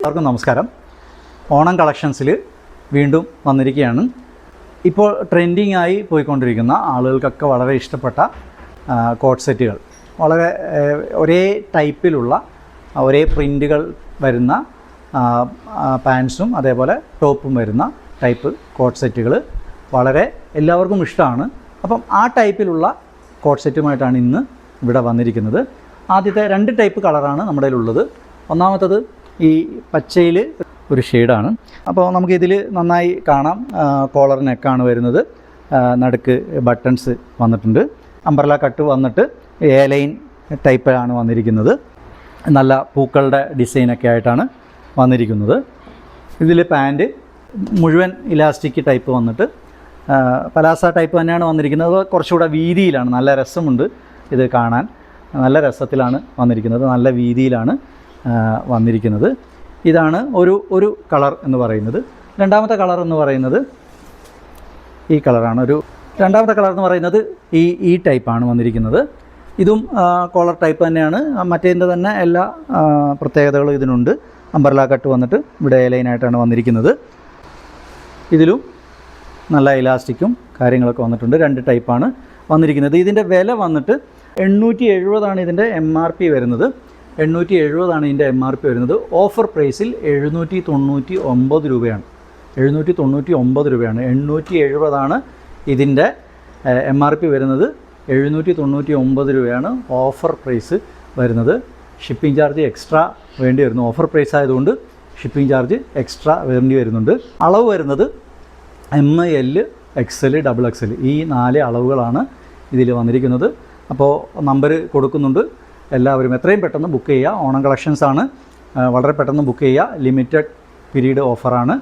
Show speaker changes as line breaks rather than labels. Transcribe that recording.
എല്ലാവർക്കും നമസ്കാരം. ഓണം കളക്ഷൻസിൽ വീണ്ടും വന്നിരിക്കുകയാണ്. ഇപ്പോൾ ട്രെൻഡിങ് ആയി പോയിക്കൊണ്ടിരിക്കുന്ന ആളുകൾക്കൊക്കെ വളരെ ഇഷ്ടപ്പെട്ട കോട്ട് സെറ്റുകൾ, വളരെ ഒരേ ടൈപ്പിലുള്ള ഒരേ പ്രിൻറ്റുകൾ വരുന്ന പാൻസും അതേപോലെ ടോപ്പും വരുന്ന ടൈപ്പ് കോട്ട് സെറ്റുകൾ വളരെ എല്ലാവർക്കും ഇഷ്ടമാണ്. അപ്പം ആ ടൈപ്പിലുള്ള കോട്ട് സെറ്റുമായിട്ടാണ് ഇന്ന് ഇവിടെ വന്നിരിക്കുന്നത്. ആദ്യത്തെ 2 ടൈപ്പ് കളറാണ് നമ്മുടെ കയ്യിലുള്ളത്. ഒന്നാമത്തത് ഈ പച്ചയിൽ ഒരു ഷെയ്ഡാണ്. അപ്പോൾ നമുക്കിതിൽ നന്നായി കാണാം. കോളർ നെക്കാണ് വരുന്നത്, നടുക്ക് ബട്ടൺസ് വന്നിട്ടുണ്ട്, അംബ്രല കട്ട് വന്നിട്ട് എ ലൈൻ ടൈപ്പാണ് വന്നിരിക്കുന്നത്. നല്ല പൂക്കളുടെ ഡിസൈനൊക്കെ ആയിട്ടാണ് വന്നിരിക്കുന്നത്. ഇതിൽ പാൻറ്റ് മുഴുവൻ ഇലാസ്റ്റിക് ടൈപ്പ് വന്നിട്ട് പലാസ ടൈപ്പ് തന്നെയാണ് വന്നിരിക്കുന്നത്. കുറച്ചുകൂടെ വീതിയിലാണ്, നല്ല രസമുണ്ട് ഇത് കാണാൻ, നല്ല രസത്തിലാണ് വന്നിരിക്കുന്നത്, നല്ല വീതിയിലാണ് വന്നിരിക്കുന്നത്. ഇതാണ് ഒരു കളർ എന്ന് പറയുന്നത്. രണ്ടാമത്തെ കളർ എന്ന് പറയുന്നത് ഈ കളറാണ്. രണ്ടാമത്തെ കളർ എന്ന് പറയുന്നത് ഈ ടൈപ്പാണ് വന്നിരിക്കുന്നത്. ഇതും കോളർ ടൈപ്പ് തന്നെയാണ്. മറ്റേതിൻ്റെ തന്നെ എല്ലാ പ്രത്യേകതകളും ഇതിനുണ്ട്. അംബ്രല കട്ട് വന്നിട്ട് ഇവിടെ ലൈനായിട്ടാണ് വന്നിരിക്കുന്നത്. ഇതിലും നല്ല ഇലാസ്റ്റിക്കും കാര്യങ്ങളൊക്കെ വന്നിട്ടുണ്ട്. 2 ടൈപ്പാണ് വന്നിരിക്കുന്നത്. ഇതിൻ്റെ വില വന്നിട്ട് 870 ഇതിൻ്റെ MRP വരുന്നത്. 870 ഇതിൻ്റെ MRP വരുന്നത്. ഓഫർ പ്രൈസിൽ 799 രൂപയാണ്. 799 രൂപയാണ്. 870 ഇതിൻ്റെ MRP വരുന്നത്. 799 രൂപയാണ് ഓഫർ പ്രൈസ് വരുന്നത്. ഷിപ്പിംഗ് ചാർജ് എക്സ്ട്രാ വേണ്ടി വരുന്നു. ഓഫർ പ്രൈസ് ആയതുകൊണ്ട് ഷിപ്പിംഗ് ചാർജ് എക്സ്ട്രാ വേണ്ടി വരുന്നുണ്ട്. അളവ് വരുന്നത് M, L, XL, XXL ഈ 4 അളവുകളാണ് ഇതിൽ വന്നിരിക്കുന്നത്. അപ്പോൾ നമ്പർ കൊടുക്കുന്നുണ്ട്. എല്ലാവരും എത്രയും പെട്ടെന്ന് ബുക്ക് ചെയ്യുക. ഓണം കളക്ഷൻസാണ്, വളരെ പെട്ടെന്ന് ബുക്ക് ചെയ്യുക. ലിമിറ്റഡ് പീരീഡ് ഓഫറാണ്.